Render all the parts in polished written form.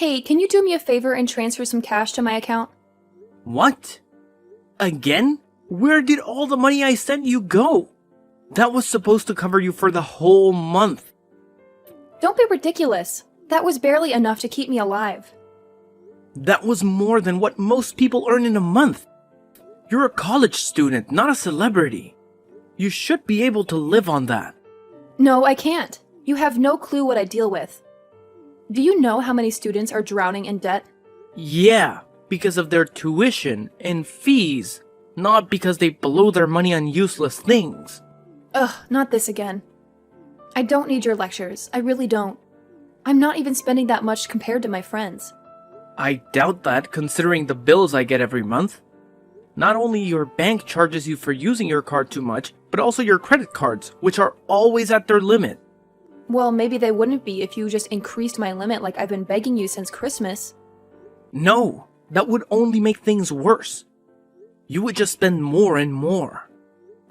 Hey, can you do me a favor and transfer some cash to my account? What? Again? Where did all the money I sent you go? That was supposed to cover you for the whole month. Don't be ridiculous. That was barely enough to keep me alive. That was more than what most people earn in a month. You're a college student, not a celebrity. You should be able to live on that. No, I can't. You have no clue what I deal with. Do you know how many students are drowning in debt? Yeah, because of their tuition and fees, not because they blow their money on useless things. Ugh, not this again. I don't need your lectures. I really don't. I'm not even spending that much compared to my friends. I doubt that, considering the bills I get every month. Not only your bank charges you for using your card too much, but also your credit cards, which are always at their limit. Well, maybe they wouldn't be if you just increased my limit like I've been begging you since Christmas. No, that would only make things worse. You would just spend more and more.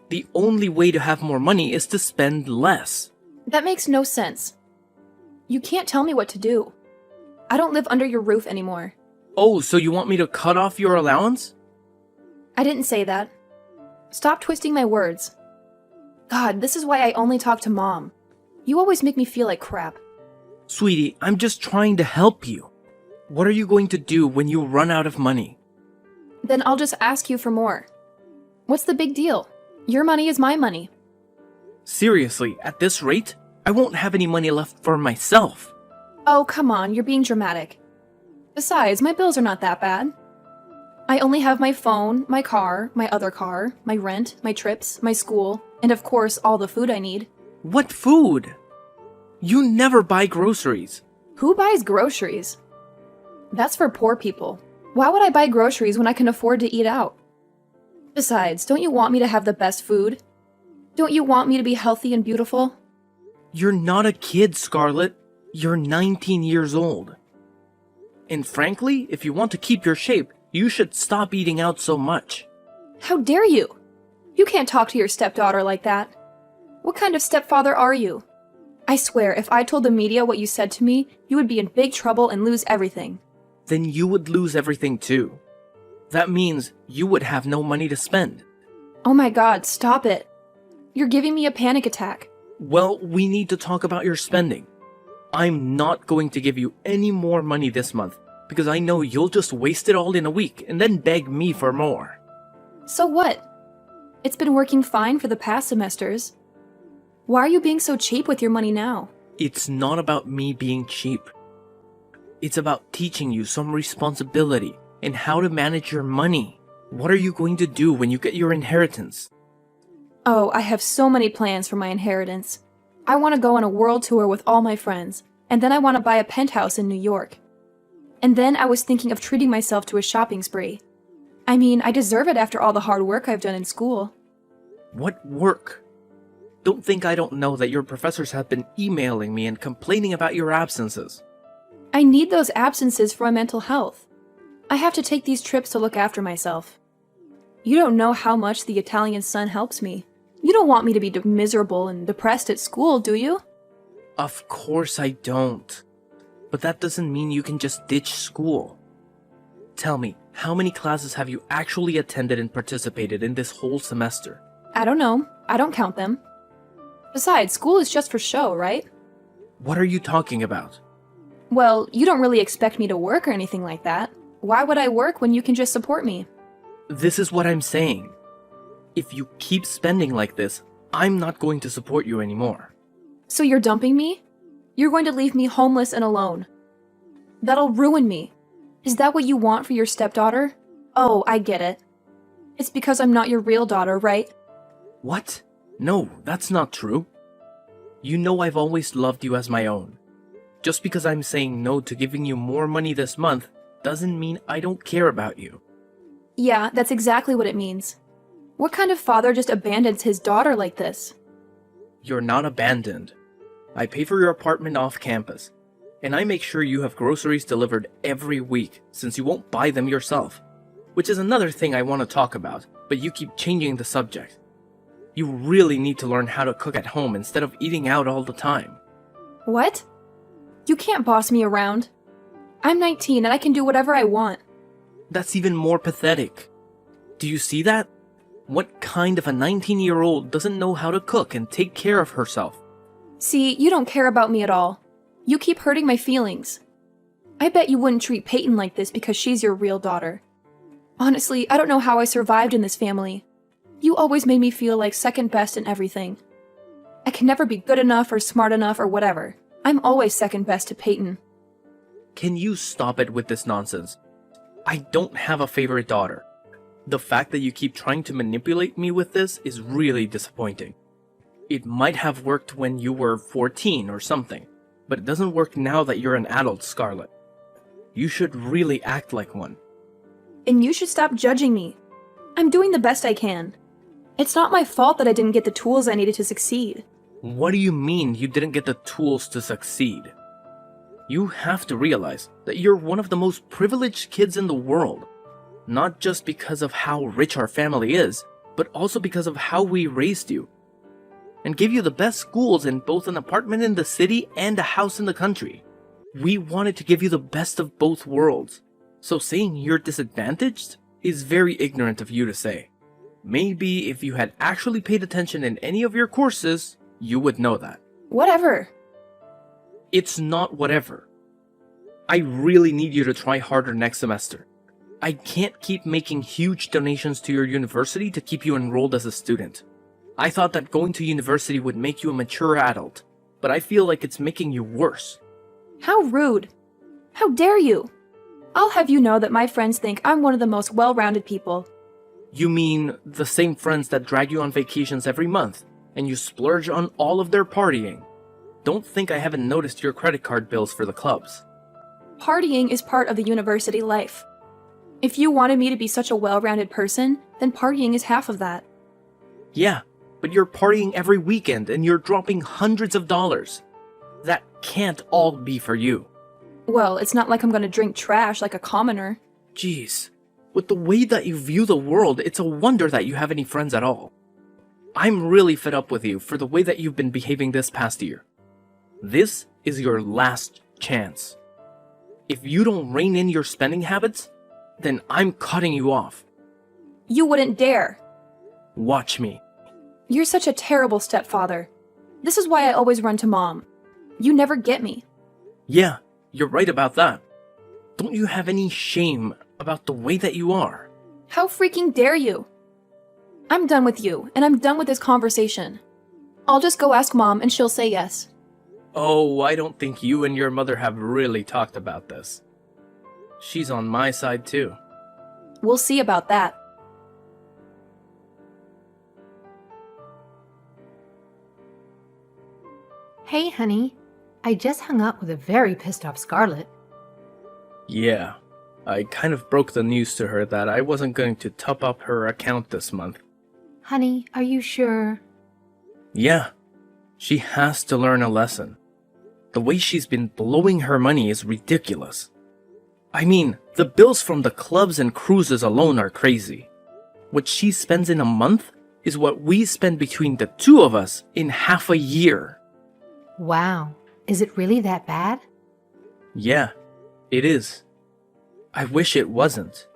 The only way to have more money is to spend less. That makes no sense. You can't tell me what to do. I don't live under your roof anymore. Oh, so you want me to cut off your allowance? I didn't say that. Stop twisting my words. God, this is why I only talk to Mom. You always make me feel like crap. Sweetie, I'm just trying to help you. What are you going to do when you run out of money? Then I'll just ask you for more. What's the big deal? Your money is my money. Seriously, at this rate, I won't have any money left for myself. Oh, come on, you're being dramatic. Besides, my bills are not that bad. I only have my phone, my car, my other car, my rent, my trips, my school, and of course, all the food I need. What food? You never buy groceries. Who buys groceries? That's for poor people. Why would I buy groceries when I can afford to eat out? Besides, don't you want me to have the best food? Don't you want me to be healthy and beautiful? You're not a kid, Scarlett. You're 19 years old. And frankly, if you want to keep your shape, you should stop eating out so much. How dare you? You can't talk to your stepdaughter like that. What kind of stepfather are you? I swear, if I told the media what you said to me, you would be in big trouble and lose everything. Then you would lose everything too. That means you would have no money to spend. Oh my God, stop it. You're giving me a panic attack. Well, we need to talk about your spending. I'm not going to give you any more money this month because I know you'll just waste it all in a week and then beg me for more. So what? It's been working fine for the past semesters. Why are you being so cheap with your money now? It's not about me being cheap. It's about teaching you some responsibility and how to manage your money. What are you going to do when you get your inheritance? Oh, I have so many plans for my inheritance. I want to go on a world tour with all my friends, and then I want to buy a penthouse in New York. And then I was thinking of treating myself to a shopping spree. I mean, I deserve it after all the hard work I've done in school. What work? Don't think I don't know that your professors have been emailing me and complaining about your absences. I need those absences for my mental health. I have to take these trips to look after myself. You don't know how much the Italian sun helps me. You don't want me to be miserable and depressed at school, do you? Of course I don't. But that doesn't mean you can just ditch school. Tell me, how many classes have you actually attended and participated in this whole semester? I don't know. I don't count them. Besides, school is just for show, right? What are you talking about? Well, you don't really expect me to work or anything like that. Why would I work when you can just support me? This is what I'm saying. If you keep spending like this, I'm not going to support you anymore. So you're dumping me? You're going to leave me homeless and alone. That'll ruin me. Is that what you want for your stepdaughter? Oh, I get it. It's because I'm not your real daughter, right? What? No, that's not true. You know I've always loved you as my own. Just because I'm saying no to giving you more money this month doesn't mean I don't care about you. Yeah, that's exactly what it means. What kind of father just abandons his daughter like this? You're not abandoned. I pay for your apartment off campus, and I make sure you have groceries delivered every week since you won't buy them yourself. Which is another thing I want to talk about, but you keep changing the subject. You really need to learn how to cook at home instead of eating out all the time. What? You can't boss me around. I'm 19 and I can do whatever I want. That's even more pathetic. Do you see that? What kind of a 19-year-old doesn't know how to cook and take care of herself? See, you don't care about me at all. You keep hurting my feelings. I bet you wouldn't treat Peyton like this because she's your real daughter. Honestly, I don't know how I survived in this family. You always made me feel like second best in everything. I can never be good enough or smart enough or whatever. I'm always second best to Peyton. Can you stop it with this nonsense? I don't have a favorite daughter. The fact that you keep trying to manipulate me with this is really disappointing. It might have worked when you were 14 or something, but it doesn't work now that you're an adult, Scarlett. You should really act like one. And you should stop judging me. I'm doing the best I can. It's not my fault that I didn't get the tools I needed to succeed. What do you mean you didn't get the tools to succeed? You have to realize that you're one of the most privileged kids in the world. Not just because of how rich our family is, but also because of how we raised you. And gave you the best schools in both an apartment in the city and a house in the country. We wanted to give you the best of both worlds. So saying you're disadvantaged is very ignorant of you to say. Maybe if you had actually paid attention in any of your courses, you would know that. Whatever. It's not whatever. I really need you to try harder next semester. I can't keep making huge donations to your university to keep you enrolled as a student. I thought that going to university would make you a mature adult, but I feel like it's making you worse. How rude. How dare you? I'll have you know that my friends think I'm one of the most well-rounded people. You mean the same friends that drag you on vacations every month, and you splurge on all of their partying? Don't think I haven't noticed your credit card bills for the clubs. Partying is part of the university life. If you wanted me to be such a well-rounded person, then partying is half of that. Yeah, but you're partying every weekend and you're dropping hundreds of dollars. That can't all be for you. Well, it's not like I'm gonna drink trash like a commoner. Jeez, with the way that you view the world, it's a wonder that you have any friends at all. I'm really fed up with you for the way that you've been behaving this past year. This is your last chance. If you don't rein in your spending habits, then I'm cutting you off. You wouldn't dare. Watch me. You're such a terrible stepfather. This is why I always run to Mom. You never get me. Yeah, you're right about that. Don't you have any shame about the way that you are? How freaking dare you? I'm done with you, and I'm done with this conversation. I'll just go ask Mom and she'll say yes. Oh, I don't think you and your mother have really talked about this. She's on my side too. We'll see about that. Hey, honey. I just hung up with a very pissed off Scarlett. Yeah, I kind of broke the news to her that I wasn't going to top up her account this month. Honey, are you sure? Yeah, she has to learn a lesson. The way she's been blowing her money is ridiculous. I mean, the bills from the clubs and cruises alone are crazy. What she spends in a month is what we spend between the two of us in half a year. Wow. Is it really that bad? Yeah, it is. I wish it wasn't,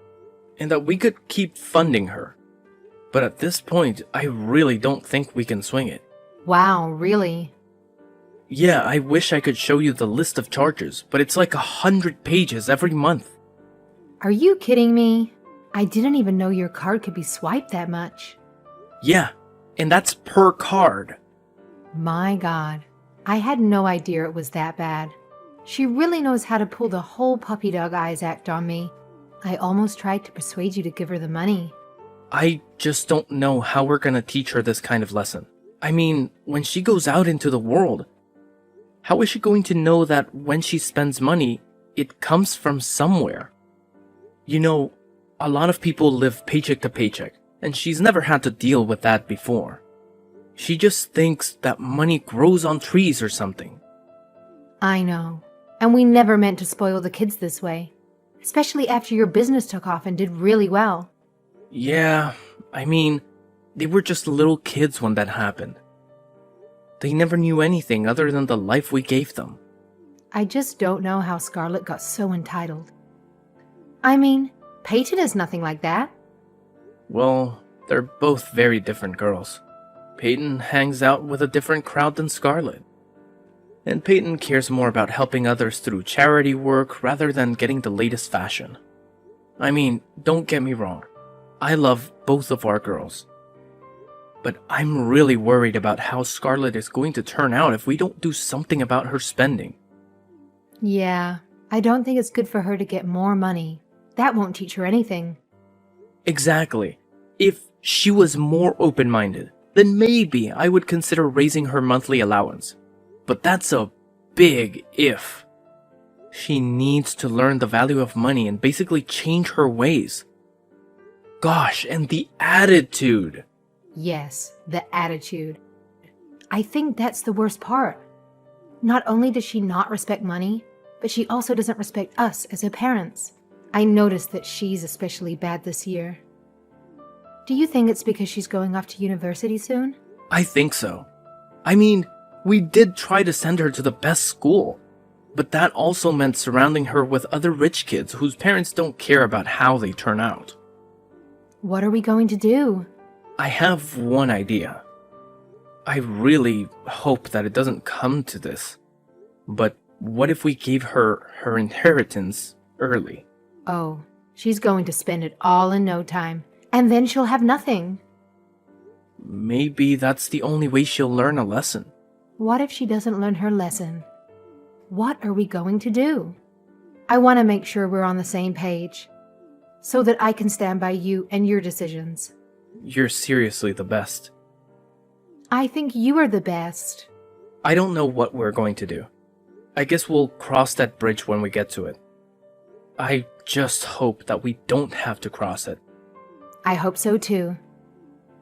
and that we could keep funding her. But at this point, I really don't think we can swing it. Wow, really? Yeah, I wish I could show you the list of charges, but it's like 100 pages every month. Are you kidding me? I didn't even know your card could be swiped that much. Yeah, and that's per card. My God. I had no idea it was that bad. She really knows how to pull the whole puppy dog eyes act on me. I almost tried to persuade you to give her the money. I just don't know how we're gonna teach her this kind of lesson. I mean, when she goes out into the world, how is she going to know that when she spends money, it comes from somewhere? You know, a lot of people live paycheck to paycheck, and she's never had to deal with that before. She just thinks that money grows on trees or something. I know. And we never meant to spoil the kids this way. Especially after your business took off and did really well. Yeah, I mean, they were just little kids when that happened. They never knew anything other than the life we gave them. I just don't know how Scarlett got so entitled. I mean, Peyton is nothing like that. Well, they're both very different girls. Peyton hangs out with a different crowd than Scarlett. And Peyton cares more about helping others through charity work rather than getting the latest fashion. I mean, don't get me wrong. I love both of our girls. But I'm really worried about how Scarlett is going to turn out if we don't do something about her spending. Yeah, I don't think it's good for her to get more money. That won't teach her anything. Exactly. If she was more open-minded, then maybe I would consider raising her monthly allowance. But that's a big if. She needs to learn the value of money and basically change her ways. Gosh, and the attitude. Yes, the attitude. I think that's the worst part. Not only does she not respect money, but she also doesn't respect us as her parents. I noticed that she's especially bad this year. Do you think it's because she's going off to university soon? I think so. I mean, we did try to send her to the best school, but that also meant surrounding her with other rich kids whose parents don't care about how they turn out. What are we going to do? I have one idea. I really hope that it doesn't come to this, but what if we gave her her inheritance early? Oh, she's going to spend it all in no time, and then she'll have nothing. Maybe that's the only way she'll learn a lesson. What if she doesn't learn her lesson? What are we going to do? I want to make sure we're on the same page, so that I can stand by you and your decisions. You're seriously the best. I think you are the best. I don't know what we're going to do. I guess we'll cross that bridge when we get to it. I just hope that we don't have to cross it. I hope so too.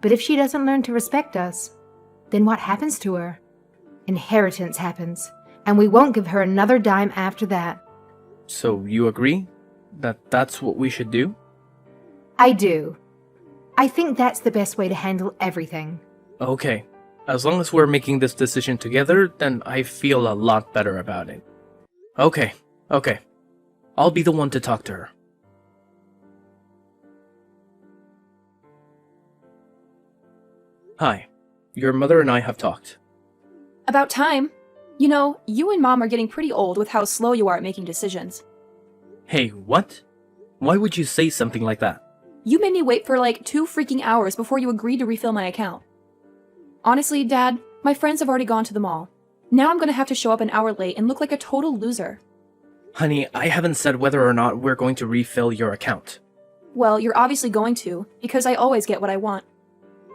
But if she doesn't learn to respect us, then what happens to her? Inheritance happens, and we won't give her another dime after that. So you agree that that's what we should do? I do. I think that's the best way to handle everything. Okay. As long as we're making this decision together, then I feel a lot better about it. Okay. I'll be the one to talk to her. Hi. Your mother and I have talked. About time. You know, you and Mom are getting pretty old with how slow you are at making decisions. Hey, what? Why would you say something like that? You made me wait for like 2 freaking hours before you agreed to refill my account. Honestly, Dad, my friends have already gone to the mall. Now I'm gonna have to show up an hour late and look like a total loser. Honey, I haven't said whether or not we're going to refill your account. Well, you're obviously going to, because I always get what I want.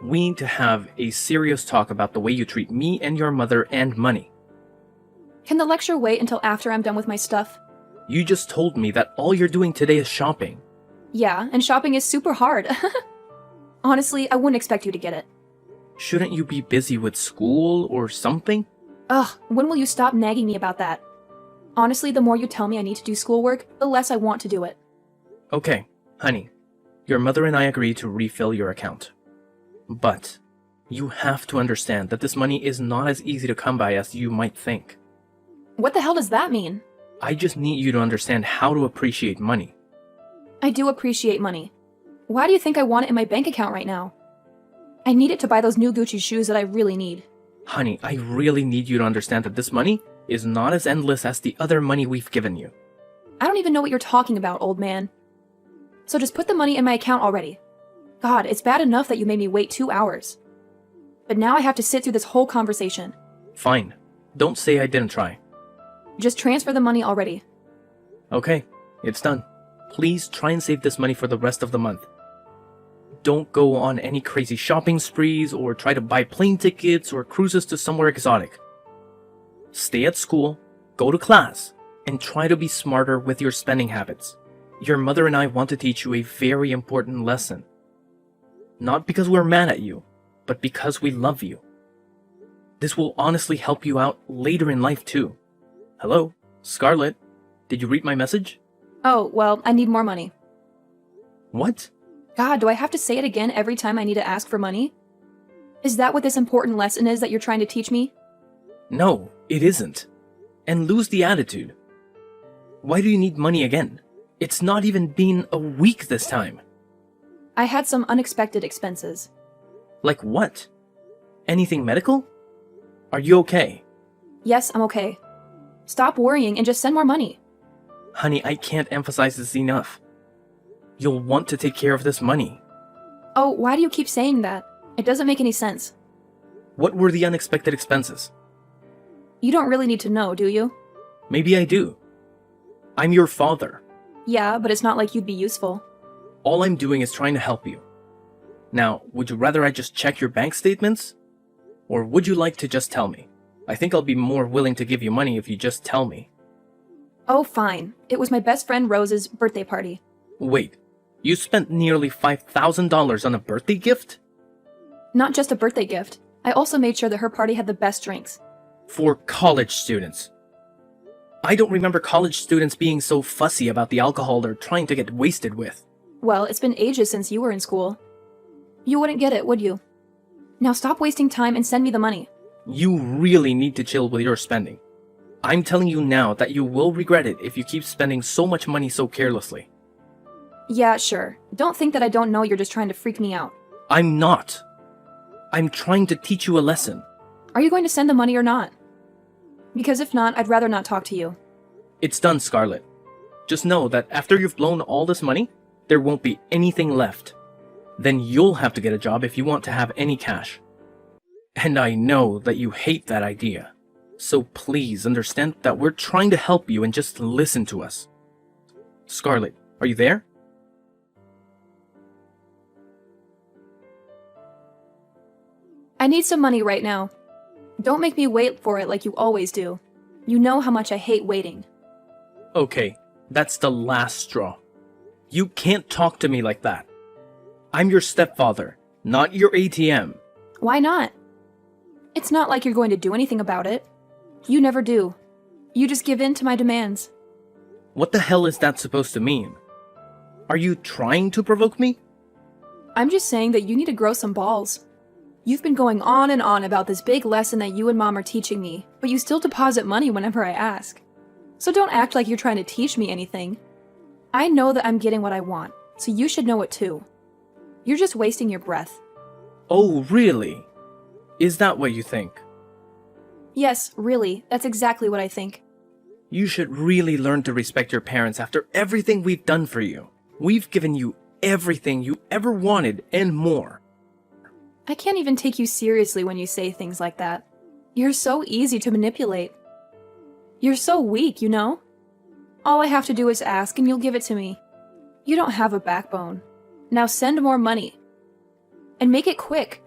We need to have a serious talk about the way you treat me and your mother and money. Can the lecture wait until after I'm done with my stuff? You just told me that all you're doing today is shopping. Yeah, and shopping is super hard. Honestly, I wouldn't expect you to get it. Shouldn't you be busy with school or something? Ugh, when will you stop nagging me about that? Honestly, the more you tell me I need to do schoolwork, the less I want to do it. Okay, honey. Your mother and I agree to refill your account. But you have to understand that this money is not as easy to come by as you might think. What the hell does that mean? I just need you to understand how to appreciate money. I do appreciate money. Why do you think I want it in my bank account right now? I need it to buy those new Gucci shoes that I really need. Honey, I really need you to understand that this money is not as endless as the other money we've given you. I don't even know what you're talking about, old man. So just put the money in my account already. God, it's bad enough that you made me wait 2 hours. But now I have to sit through this whole conversation. Fine. Don't say I didn't try. Just transfer the money already. Okay, it's done. Please try and save this money for the rest of the month. Don't go on any crazy shopping sprees or try to buy plane tickets or cruises to somewhere exotic. Stay at school, go to class, and try to be smarter with your spending habits. Your mother and I want to teach you a very important lesson. Not because we're mad at you, but because we love you. This will honestly help you out later in life too. Hello, Scarlett. Did you read my message? Oh, well, I need more money. What? God, do I have to say it again every time I need to ask for money? Is that what this important lesson is that you're trying to teach me? No, it isn't. and lose the attitude. Why do you need money again? It's not even been a week this time. I had some unexpected expenses. Like what? Anything medical? Are you okay? Yes, I'm okay. Stop worrying and just send more money. Honey, I can't emphasize this enough. You'll want to take care of this money. Oh, why do you keep saying that? It doesn't make any sense. What were the unexpected expenses? You don't really need to know, do you? Maybe I do. I'm your father. Yeah, but it's not like you'd be useful. All I'm doing is trying to help you. Now, would you rather I just check your bank statements? Or would you like to just tell me? I think I'll be more willing to give you money if you just tell me. Oh, fine. It was my best friend Rose's birthday party. Wait, you spent nearly $5,000 on a birthday gift? Not just a birthday gift. I also made sure that her party had the best drinks. For college students. I don't remember college students being so fussy about the alcohol they're trying to get wasted with. Well, it's been ages since you were in school. You wouldn't get it, would you? Now stop wasting time and send me the money. You really need to chill with your spending. I'm telling you now that you will regret it if you keep spending so much money so carelessly. Yeah, sure. Don't think that I don't know you're just trying to freak me out. I'm not. I'm trying to teach you a lesson. Are you going to send the money or not? Because if not, I'd rather not talk to you. It's done, Scarlett. Just know that after you've blown all this money, there won't be anything left. Then you'll have to get a job if you want to have any cash. And I know that you hate that idea. So please understand that we're trying to help you and just listen to us. Scarlett, are you there? I need some money right now. Don't make me wait for it like you always do. You know how much I hate waiting. Okay, that's the last straw. You can't talk to me like that. I'm your stepfather, not your ATM. Why not? It's not like you're going to do anything about it. You never do. You just give in to my demands. What the hell is that supposed to mean? Are you trying to provoke me? I'm just saying that you need to grow some balls. You've been going on and on about this big lesson that you and Mom are teaching me, but you still deposit money whenever I ask. So don't act like you're trying to teach me anything. I know that I'm getting what I want, so you should know it too. You're just wasting your breath. Oh, really? Is that what you think? Yes, really, that's exactly what I think. You should really learn to respect your parents after everything we've done for you. We've given you everything you ever wanted and more. I can't even take you seriously when you say things like that. You're so easy to manipulate. You're so weak, you know? All I have to do is ask and you'll give it to me. You don't have a backbone. Now send more money. And make it quick.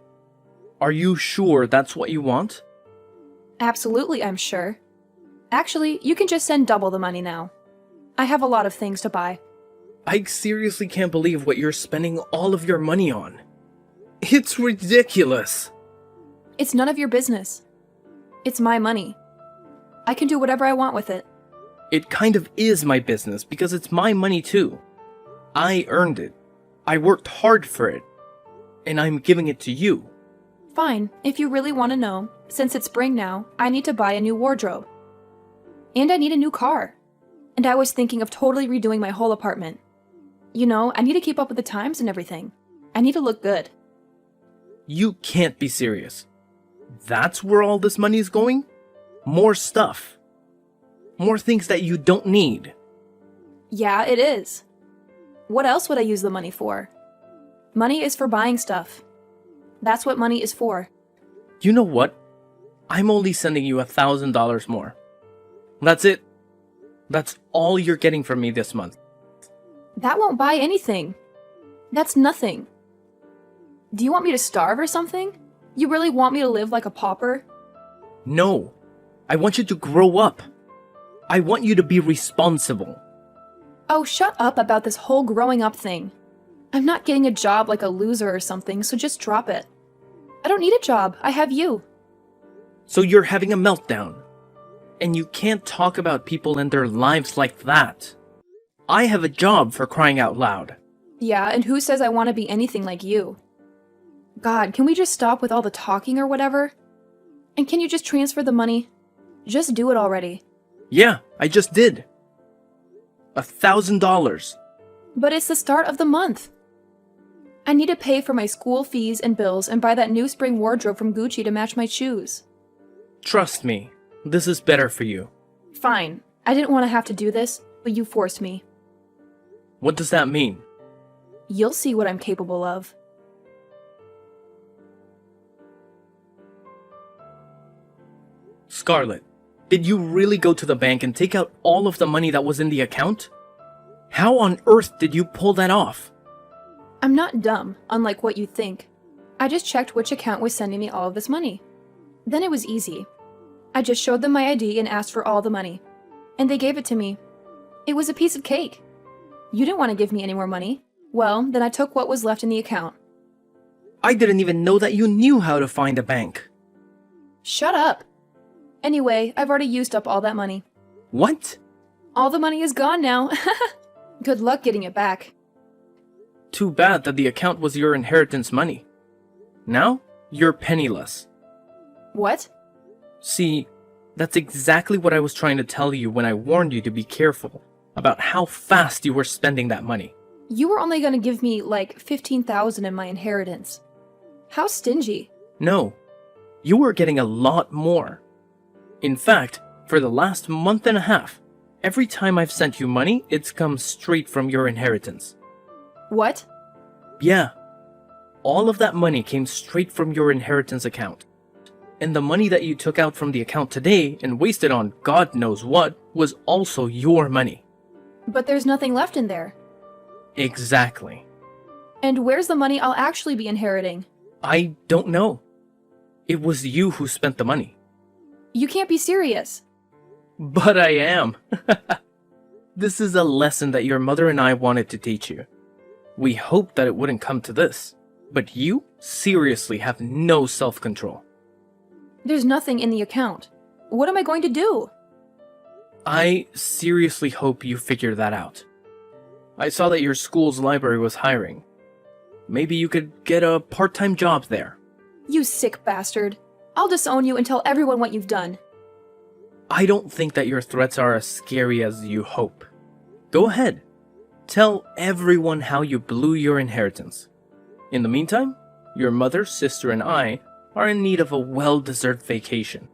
Are you sure that's what you want? Absolutely, I'm sure. Actually, you can just send double the money now. I have a lot of things to buy. I seriously can't believe what you're spending all of your money on. It's ridiculous. It's none of your business. It's my money. I can do whatever I want with it. It kind of is my business because it's my money too. I earned it. I worked hard for it. And I'm giving it to you. Fine, if you really want to know, since it's spring now, I need to buy a new wardrobe. And I need a new car. And I was thinking of totally redoing my whole apartment. You know, I need to keep up with the times and everything. I need to look good. You can't be serious. That's where all this money is going? More stuff. More things that you don't need. Yeah, it is. What else would I use the money for? Money is for buying stuff. That's what money is for. You know what? I'm only sending you $1,000 more. That's it. That's all you're getting from me this month. That won't buy anything. That's nothing. Do you want me to starve or something? You really want me to live like a pauper? No. I want you to grow up. I want you to be responsible. Oh, shut up about this whole growing up thing. I'm not getting a job like a loser or something, so just drop it. I don't need a job. I have you. So you're having a meltdown. And you can't talk about people and their lives like that. I have a job, for crying out loud. Yeah, and who says I want to be anything like you? God, can we just stop with all the talking or whatever? And can you just transfer the money? Just do it already. Yeah, I just did. $1,000. But it's the start of the month. I need to pay for my school fees and bills and buy that new spring wardrobe from Gucci to match my shoes. Trust me, this is better for you. Fine. I didn't want to have to do this, but you forced me. What does that mean? You'll see what I'm capable of. Scarlett, did you really go to the bank and take out all of the money that was in the account? How on earth did you pull that off? I'm not dumb, unlike what you think. I just checked which account was sending me all of this money. Then it was easy. I just showed them my ID and asked for all the money. And they gave it to me. It was a piece of cake. You didn't want to give me any more money. Well, then I took what was left in the account. I didn't even know that you knew how to find a bank. Shut up. Anyway, I've already used up all that money. What? All the money is gone now. Good luck getting it back. Too bad that the account was your inheritance money. Now, you're penniless. What? See, that's exactly what I was trying to tell you when I warned you to be careful about how fast you were spending that money. You were only going to give me like $15,000 in my inheritance. How stingy. No, you were getting a lot more. In fact, for the last month and a half, every time I've sent you money, it's come straight from your inheritance. What? Yeah, all of that money came straight from your inheritance account. And the money that you took out from the account today and wasted on God knows what was also your money. But there's nothing left in there. Exactly. And where's the money I'll actually be inheriting? I don't know. It was you who spent the money. You can't be serious. But I am. This is a lesson that your mother and I wanted to teach you. We hoped that it wouldn't come to this, but you seriously have no self-control. There's nothing in the account. What am I going to do? I seriously hope you figure that out. I saw that your school's library was hiring. Maybe you could get a part-time job there. You sick bastard. I'll disown you and tell everyone what you've done. I don't think that your threats are as scary as you hope. Go ahead. Tell everyone how you blew your inheritance. In the meantime, your mother, sister, and I are in need of a well-deserved vacation.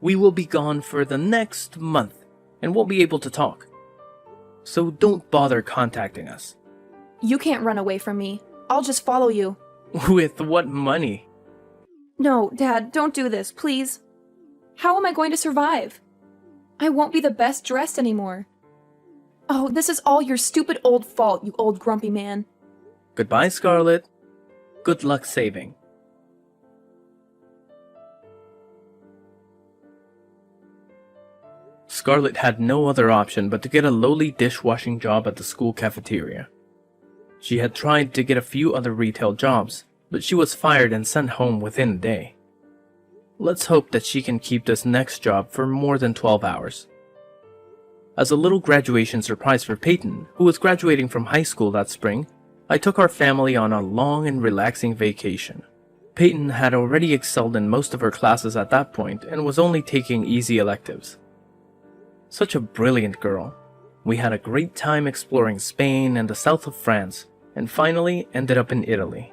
We will be gone for the next month and won't be able to talk. So don't bother contacting us. You can't run away from me. I'll just follow you. With what money? No, Dad, don't do this, please. How am I going to survive? I won't be the best dressed anymore. Oh, this is all your stupid old fault, you old grumpy man. Goodbye, Scarlett. Good luck saving. Scarlett had no other option but to get a lowly dishwashing job at the school cafeteria. She had tried to get a few other retail jobs, but she was fired and sent home within a day. Let's hope that she can keep this next job for more than 12 hours. As a little graduation surprise for Peyton, who was graduating from high school that spring, I took our family on a long and relaxing vacation. Peyton had already excelled in most of her classes at that point and was only taking easy electives. Such a brilliant girl. We had a great time exploring Spain and the south of France, and finally ended up in Italy.